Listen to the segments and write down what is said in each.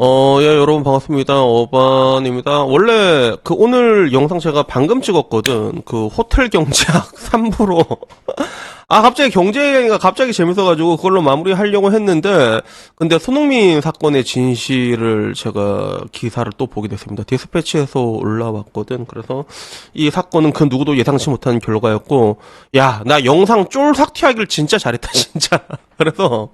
예, 여러분 반갑습니다. 어반입니다. 원래 오늘 영상 제가 방금 찍었거든. 호텔 경제학 3부로. 갑자기 경제 얘기가 갑자기 재밌어가지고 그걸로 마무리하려고 했는데, 근데 손흥민 사건의 진실을 제가 기사를 또 보게 됐습니다. 디스패치에서 올라왔거든. 그래서 이 사건은 그 누구도 예상치 못한 결과였고, 야, 나 영상 쫄삭 튀하기를 진짜 잘했다, 진짜. 그래서,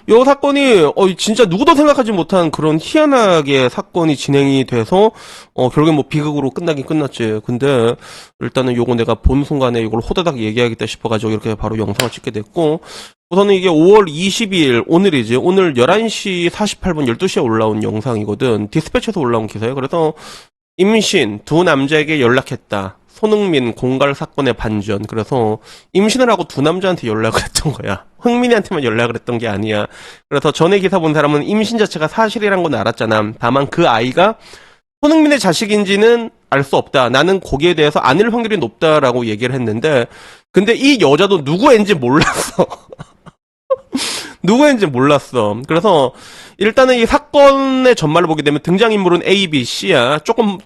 이 사건이 진짜 누구도 생각하지 못한 그런 희한하게 사건이 진행이 돼서 결국엔 뭐 비극으로 끝나긴 끝났지. 근데 일단은 요거 내가 본 순간에 이걸 호다닥 얘기하겠다 싶어가지고 이렇게 바로 영상을 찍게 됐고, 우선은 이게 5월 22일 오늘이지. 오늘 11시 48분 12시에 올라온 영상이거든. 디스패치에서 올라온 기사예요. 그래서 임신 두 남자에게 연락했다. 손흥민 공갈 사건의 반전. 그래서 임신을 하고 두 남자한테 연락을 했던 거야. 흥민이한테만 연락을 했던 게 아니야. 그래서 전에 기사 본 사람은 임신 자체가 사실이란 건 알았잖아. 다만 그 아이가 손흥민의 자식인지는 알 수 없다. 나는 거기에 대해서 아닐 확률이 높다라고 얘기를 했는데, 근데 이 여자도 누구 앤지 몰랐어. 누구 앤지 몰랐어. 그래서 일단은 이 사건의 전말을 보게 되면 등장인물은 A, B, C야. 조금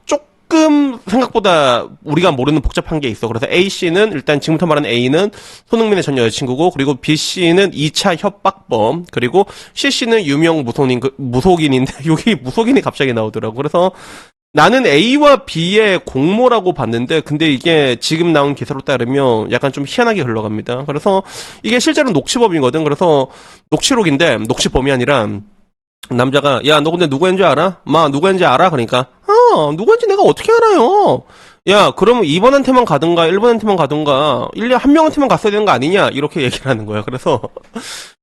생각보다 우리가 모르는 복잡한 게 있어. 그래서 A씨는 일단 지금부터 말하는 A는 손흥민의 전 여자친구고, 그리고 B씨는 2차 협박범, 그리고 C씨는 유명 무속인인데 여기 무속인이 갑자기 나오더라고. 그래서 나는 A와 B의 공모라고 봤는데, 근데 이게 지금 나온 기사로 따르면 약간 좀 희한하게 흘러갑니다. 그래서 이게 실제로는 녹취법이거든. 그래서 녹취록인데 녹취범이 아니라 남자가, 야, 너 근데 누구인지 알아? 누구인지 알아? 그러니까, 누구인지 내가 어떻게 알아요? 야, 그러면 2번한테만 가든가 1번한테만 가든가 1년 한 명한테만 갔어야 되는 거 아니냐? 이렇게 얘기를 하는 거야. 그래서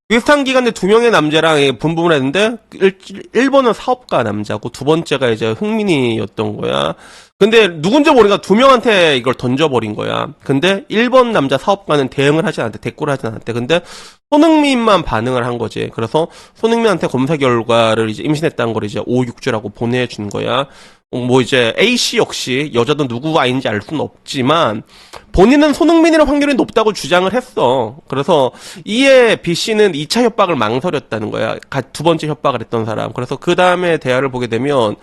비슷한 기간에 두 명의 남자랑 분분을 했는데 1번은 사업가 남자고 두 번째가 이제 흥민이였던 거야. 근데 누군지 모르니까 두 명한테 이걸 던져버린 거야. 근데 1번 남자 사업가는 대응을 하지 않았대. 대꾸를 하지 않았대. 근데 손흥민만 반응을 한 거지. 그래서 손흥민한테 검사 결과를 이제 임신했다는 걸 이제 5, 6주라고 보내준 거야. 뭐 이제 A씨 역시 여자도 누구 아이인지 알 수는 없지만 본인은 손흥민이랑 확률이 높다고 주장을 했어. 그래서 이에 B씨는 2차 협박을 망설였다는 거야. 두 번째 협박을 했던 사람. 그래서 그 다음에 대화를 보게 되면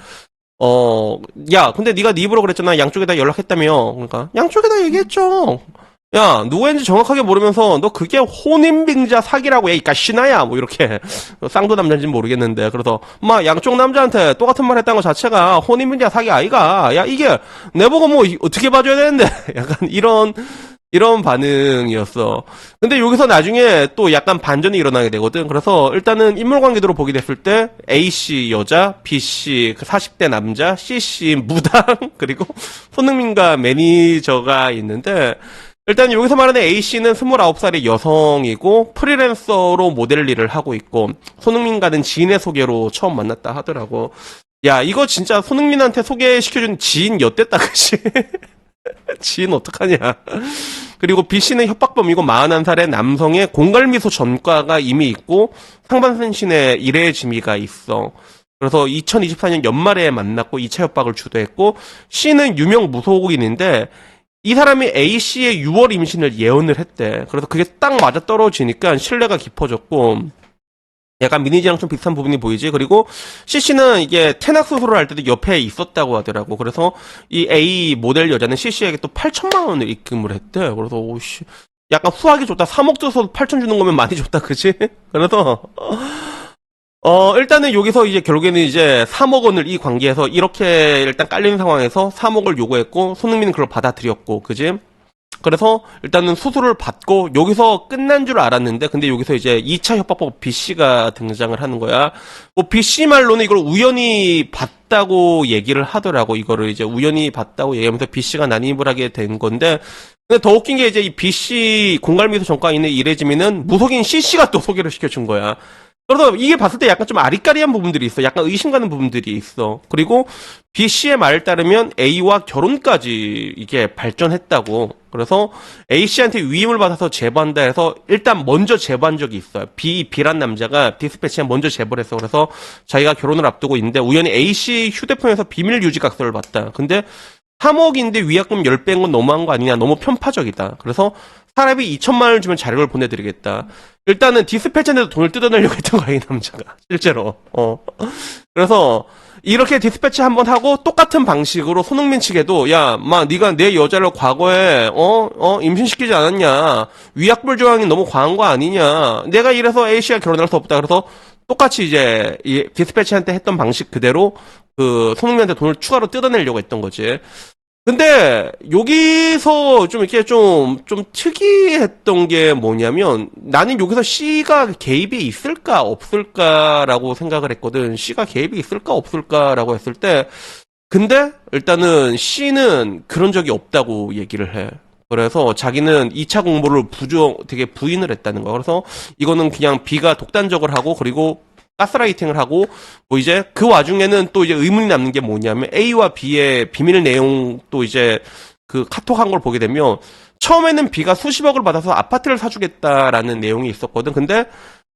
야, 근데 네가 네 입으로 그랬잖아. 양쪽에다 연락했다며. 그러니까 양쪽에다 얘기했죠. 야, 누구인지 정확하게 모르면서 너 그게 혼인빙자 사기라고 해, 이 까시나야. 뭐 이렇게 쌍도 남자인지는 모르겠는데, 그래서 양쪽 남자한테 똑같은 말 했다는 것 자체가 혼인빙자 사기 아이가. 야, 이게 내보고 뭐 어떻게 봐줘야 되는데. 약간 이런 반응이었어. 근데 여기서 나중에 또 약간 반전이 일어나게 되거든. 그래서 일단은 인물관계도로 보게 됐을 때 A씨 여자, B씨 40대 남자, C씨 무당, 그리고 손흥민과 매니저가 있는데, 일단 여기서 말하는 A씨는 29살의 여성이고 프리랜서로 모델 일을 하고 있고, 손흥민과는 지인의 소개로 처음 만났다 하더라고. 야, 이거 진짜 손흥민한테 소개시켜준 지인 엿됐다, 그치? 지인 어떡하냐. 그리고 B씨는 협박범이고 41살의 남성의 공갈미소 전과가 이미 있고 상반신에 일해지미가 있어. 그래서 2024년 연말에 만났고 2차 협박을 주도했고, C는 유명 무속인인데 이 사람이 A씨의 6월 임신을 예언을 했대. 그래서 그게 딱 맞아떨어지니까 신뢰가 깊어졌고, 약간 미니지랑 좀 비슷한 부분이 보이지. 그리고 CC는 이게 태낙 수술을 할 때도 옆에 있었다고 하더라고. 그래서 이 A 모델 여자는 CC에게 또 8천만 원을 입금을 했대. 그래서 오씨, 약간 후하게 줬다. 3억 줘서 8천 주는 거면 많이 줬다, 그치? 그래서 일단은 여기서 이제 결국에는 이제 3억 원을 이 관계에서 이렇게 일단 깔리는 상황에서 3억을 요구했고, 손흥민은 그걸 받아들였고, 그지? 그래서 일단은 수술을 받고 여기서 끝난 줄 알았는데, 근데 여기서 이제 2차 협박법 B씨가 등장을 하는 거야. 뭐 B씨 말로는 이걸 우연히 봤다고 얘기를 하더라고. 이거를 이제 우연히 봤다고 얘기하면서 B씨가 난입을 하게 된 건데, 근데 더 웃긴 게 이제 이 B씨 공갈미소 전과에 있는 이래지민은 무속인 C씨가 또 소개를 시켜준 거야. 그래서 이게 봤을 때 약간 좀 아리까리한 부분들이 있어. 약간 의심 가는 부분들이 있어. 그리고 B씨의 말에 따르면 A와 결혼까지 이게 발전했다고. 그래서 A씨한테 위임을 받아서 제보한다 해서 일단 먼저 제보한 적이 있어요. B란 남자가 디스패치에 먼저 제보를 했어. 그래서 자기가 결혼을 앞두고 있는데 우연히 A씨 휴대폰에서 비밀 유지 각서를 봤다. 근데 3억인데 위약금 10배인 건 너무한 거 아니냐. 너무 편파적이다. 그래서 사람이 2천만 원을 주면 자료를 보내드리겠다. 일단은 디스패치한테도 돈을 뜯어내려고 했던 거야, 이 남자가. 실제로. 그래서 이렇게 디스패치 한번 하고 똑같은 방식으로 손흥민 측에도 야, 네가 내 여자를 과거에 임신시키지 않았냐? 위약불 조항이 너무 과한 거 아니냐? 내가 이래서 A씨와 결혼할 수 없다. 그래서 똑같이 이제 이 디스패치한테 했던 방식 그대로 그 손흥민한테 돈을 추가로 뜯어내려고 했던 거지. 근데 여기서 좀 이렇게 좀 특이했던 게 뭐냐면 나는 여기서 C가 개입이 있을까 없을까라고 생각을 했거든. C가 개입이 있을까 없을까라고 했을 때 근데 일단은 C는 그런 적이 없다고 얘기를 해. 그래서 자기는 2차 공모를 되게 부인을 했다는 거야. 그래서 이거는 그냥 B가 독단적으로 하고 그리고 가스라이팅을 하고 뭐 이제 그 와중에는 또 이제 의문이 남는 게 뭐냐면 A와 B의 비밀 내용 또 이제 그 카톡 한 걸 보게 되면 처음에는 B가 수십억을 받아서 아파트를 사주겠다라는 내용이 있었거든. 근데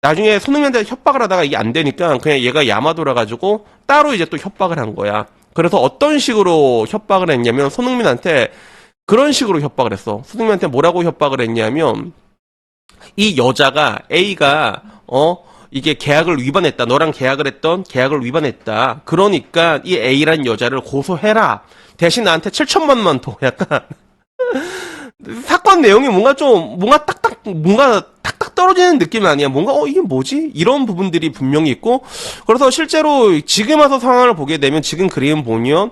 나중에 손흥민한테 협박을 하다가 이게 안 되니까 그냥 얘가 야마돌아 가지고 따로 이제 또 협박을 한 거야. 그래서 어떤 식으로 협박을 했냐면 손흥민한테 그런 식으로 협박을 했어. 손흥민한테 뭐라고 협박을 했냐면 이 여자가 A가 이게 계약을 위반했다. 너랑 계약을 했던 계약을 위반했다. 그러니까 이 A란 여자를 고소해라. 대신 나한테 7천만 원만 더. 약간 사건 내용이 뭔가 탁탁 떨어지는 느낌이 아니야. 뭔가 이게 뭐지? 이런 부분들이 분명히 있고 그래서 실제로 지금 와서 상황을 보게 되면 지금 그림 보면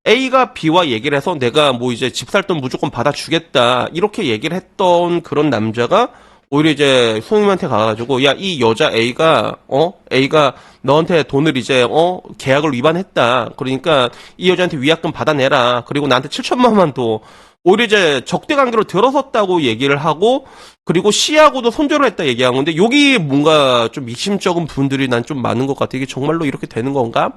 A가 B와 얘기를 해서 내가 뭐 이제 집 살 돈 무조건 받아주겠다. 이렇게 얘기를 했던 그런 남자가 오히려 이제 손님한테 가가지고 야 이 여자 A가 너한테 돈을 이제 계약을 위반했다. 그러니까 이 여자한테 위약금 받아내라. 그리고 나한테 7천만 원만 더. 오히려 이제 적대 관계로 들어섰다고 얘기를 하고 그리고 C하고도 손절을 했다 얘기한 건데 여기 뭔가 좀 미심쩍은 부분들이 난 좀 많은 것 같아. 이게 정말로 이렇게 되는 건가?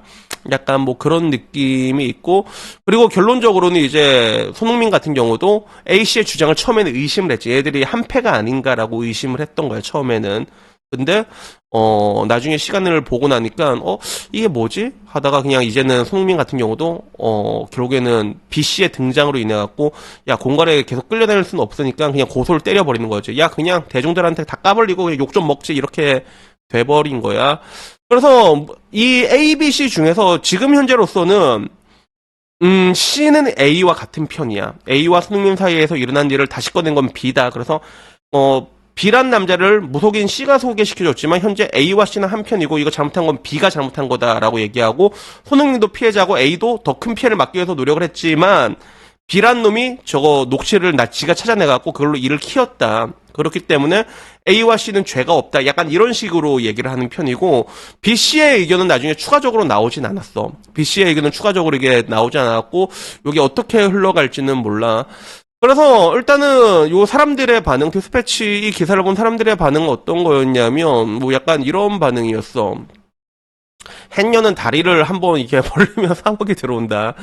약간 뭐 그런 느낌이 있고 그리고 결론적으로는 이제 손흥민 같은 경우도 A씨의 주장을 처음에는 의심을 했지. 얘들이 한패가 아닌가라고 의심을 했던 거야 처음에는. 근데 나중에 시간을 보고 나니까 이게 뭐지? 하다가 그냥 이제는 손흥민 같은 경우도 결국에는 B씨의 등장으로 인해 갖고 야 공갈에 계속 끌려다닐 수는 없으니까 그냥 고소를 때려버리는 거지. 야 그냥 대중들한테 다 까발리고 그냥 욕 좀 먹지 이렇게 돼버린 거야. 그래서 이 A, B, C 중에서 지금 현재로서는 C는 A와 같은 편이야. A와 손흥민 사이에서 일어난 일을 다시 꺼낸 건 B다. 그래서 B란 남자를 무속인 C가 소개시켜줬지만 현재 A와 C는 한 편이고 이거 잘못한 건 B가 잘못한 거다라고 얘기하고 손흥민도 피해자고 A도 더 큰 피해를 막기 위해서 노력을 했지만 B란 놈이 저거 녹취를 지가 찾아내갖고 그걸로 일을 키웠다. 그렇기 때문에 A와 C는 죄가 없다. 약간 이런 식으로 얘기를 하는 편이고 B씨의 의견은 나중에 추가적으로 나오진 않았어. B씨의 의견은 추가적으로 이게 나오지 않았고 이게 어떻게 흘러갈지는 몰라. 그래서 일단은 요 사람들의 반응, 디스패치 이 기사를 본 사람들의 반응은 어떤 거였냐면 뭐 약간 이런 반응이었어. 햇녀는 다리를 한번 이렇게 벌리면 3억이 들어온다.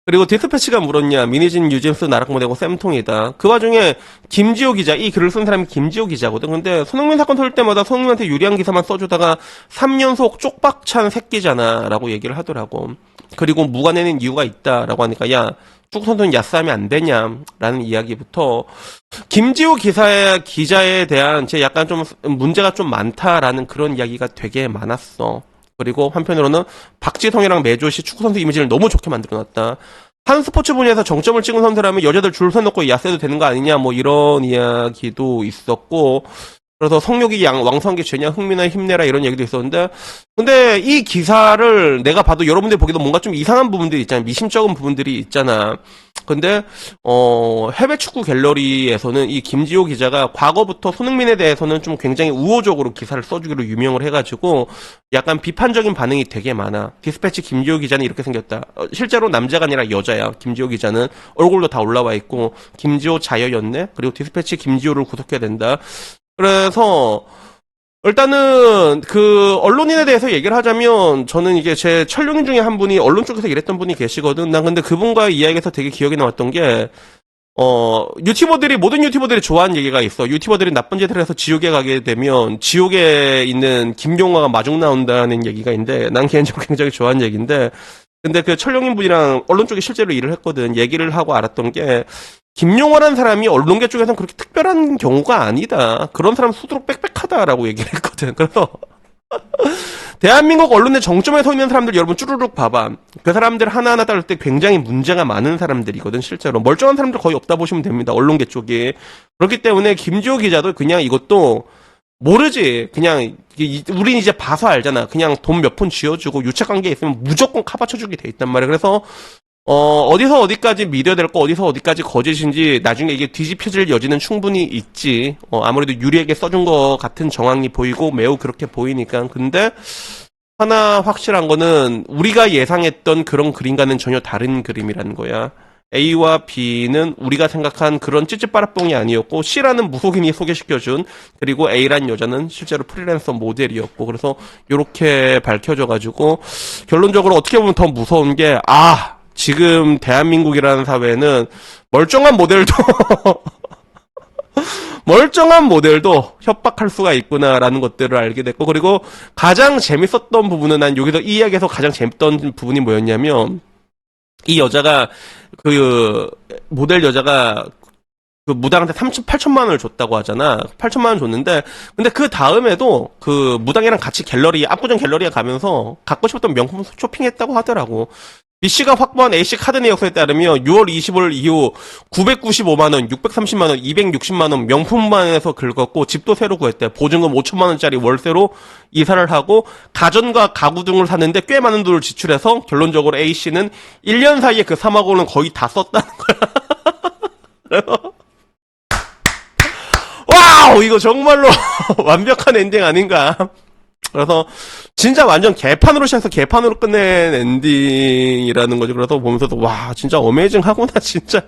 그리고 디스패치가 물었냐, 미니진, 유잼스, 나락모되고 쌤통이다. 그 와중에 김지호 기자, 이 글을 쓴 사람이 김지호 기자거든. 근데 손흥민 사건 터질 때마다 손흥민한테 유리한 기사만 써주다가 3연속 쪽박찬 새끼잖아 라고 얘기를 하더라고. 그리고 무관내는 이유가 있다라고 하니까 야 축구선수는 야싸하면 안 되냐라는 이야기부터 김지호 기자에 대한 제 약간 좀 문제가 좀 많다라는 그런 이야기가 되게 많았어. 그리고 한편으로는 박지성이랑 매조시 축구선수 이미지를 너무 좋게 만들어놨다. 한 스포츠 분야에서 정점을 찍은 선수라면 여자들 줄 서놓고 야세도 되는 거 아니냐 뭐 이런 이야기도 있었고 그래서 성욕이 왕성한 게 죄냐 흥민아 힘내라 이런 얘기도 있었는데 근데 이 기사를 내가 봐도 여러분들이 보기도 뭔가 좀 이상한 부분들이 있잖아. 미심쩍은 부분들이 있잖아. 근데 해외 축구 갤러리에서는 이 김지호 기자가 과거부터 손흥민에 대해서는 좀 굉장히 우호적으로 기사를 써주기로 유명을 해가지고 약간 비판적인 반응이 되게 많아. 디스패치 김지호 기자는 이렇게 생겼다. 실제로 남자가 아니라 여자야. 김지호 기자는 얼굴도 다 올라와 있고 김지호 자여였네. 그리고 디스패치 김지호를 구속해야 된다. 그래서 일단은 그 언론인에 대해서 얘기를 하자면 저는 이게 제 철룡인 중에 한 분이 언론 쪽에서 일했던 분이 계시거든. 난 근데 그분과의 이야기에서 되게 기억에 남았던 게 모든 유튜버들이 좋아하는 얘기가 있어. 유튜버들이 나쁜 짓을 해서 지옥에 가게 되면 지옥에 있는 김용화가 마중 나온다는 얘기가 있는데 난 개인적으로 굉장히 좋아하는 얘기인데 근데 그 철령인 분이랑 언론 쪽에 실제로 일을 했거든. 얘기를 하고 알았던 게 김용호라는 사람이 언론계 쪽에서는 그렇게 특별한 경우가 아니다. 그런 사람 수두룩 빽빽하다라고 얘기를 했거든. 그래서 대한민국 언론의 정점에 서 있는 사람들 여러분 쭈루룩 봐봐. 그 사람들 하나하나 따를 때 굉장히 문제가 많은 사람들이거든. 실제로 멀쩡한 사람들 거의 없다 보시면 됩니다. 언론계 쪽에. 그렇기 때문에 김지호 기자도 그냥 이것도 모르지. 그냥 우린 이제 봐서 알잖아. 그냥 돈 몇 푼 쥐어주고 유착관계에 있으면 무조건 카바쳐주게 돼 있단 말이야. 그래서 어디서 어디까지 믿어야 될 거, 어디서 어디까지 거짓인지 나중에 이게 뒤집혀질 여지는 충분히 있지. 아무래도 유리에게 써준 거 같은 정황이 보이고 매우 그렇게 보이니까. 근데 하나 확실한 거는 우리가 예상했던 그런 그림과는 전혀 다른 그림이라는 거야. A와 B는 우리가 생각한 그런 찌찌빠라뽕이 아니었고 C라는 무속인이 소개시켜준 그리고 A란 여자는 실제로 프리랜서 모델이었고 그래서 요렇게 밝혀져가지고 결론적으로 어떻게 보면 더 무서운 게 지금 대한민국이라는 사회는 멀쩡한 모델도 멀쩡한 모델도 협박할 수가 있구나라는 것들을 알게 됐고 그리고 가장 재밌었던 부분은 난 여기서 이 이야기에서 가장 재밌던 부분이 뭐였냐면 이 여자가 그 모델 여자가 그 무당한테 8천만 원을 줬다고 하잖아. 8천만 원 줬는데 근데 그 다음에도 그 무당이랑 같이 압구정 갤러리에 가면서 갖고 싶었던 명품 쇼핑했다고 하더라고. B씨가 확보한 A씨 카드 내역서에 따르면 6월 25일 이후 995만원, 630만원, 260만원 명품만에서 긁었고 집도 새로 구했대. 보증금 5천만원짜리 월세로 이사를 하고 가전과 가구 등을 샀는데 꽤 많은 돈을 지출해서 결론적으로 A씨는 1년 사이에 그 3억 원은 거의 다 썼다는 거야. 와우! 이거 정말로 완벽한 엔딩 아닌가? 그래서 진짜 완전 개판으로 시작해서 개판으로 끝낸 엔딩이라는 거죠. 그래서 보면서도 와 진짜 어메이징하구나 진짜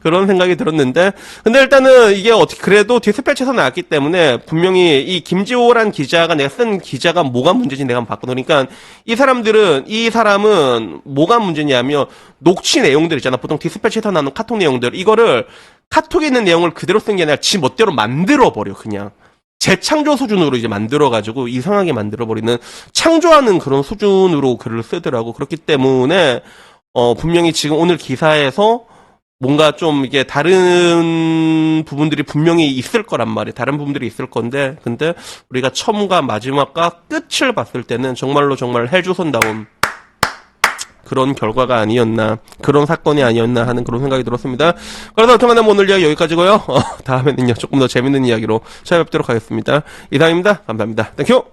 그런 생각이 들었는데 근데 일단은 이게 어떻게 그래도 디스패치에서 나왔기 때문에 분명히 이 김지호란 기자가 내가 쓴 기자가 뭐가 문제인지 내가 한번 봤거든. 그러니까 이 사람은 뭐가 문제냐면 녹취 내용들 있잖아. 보통 디스패치에서 나오는 카톡 내용들 이거를 카톡에 있는 내용을 그대로 쓴 게 아니라 지 멋대로 만들어버려 그냥. 재창조 수준으로 이제 만들어가지고 이상하게 만들어버리는 창조하는 그런 수준으로 글을 쓰더라고. 그렇기 때문에 분명히 지금 오늘 기사에서 뭔가 좀 이게 다른 부분들이 분명히 있을 거란 말이야. 다른 부분들이 있을 건데 근데 우리가 처음과 마지막과 끝을 봤을 때는 정말로 정말 헬조선다운 그런 결과가 아니었나 그런 사건이 아니었나 하는 그런 생각이 들었습니다. 그래서 어쨌든 오늘 이야기 여기까지고요. 다음에는요 조금 더 재밌는 이야기로 찾아뵙도록 하겠습니다. 이상입니다. 감사합니다. 땡큐.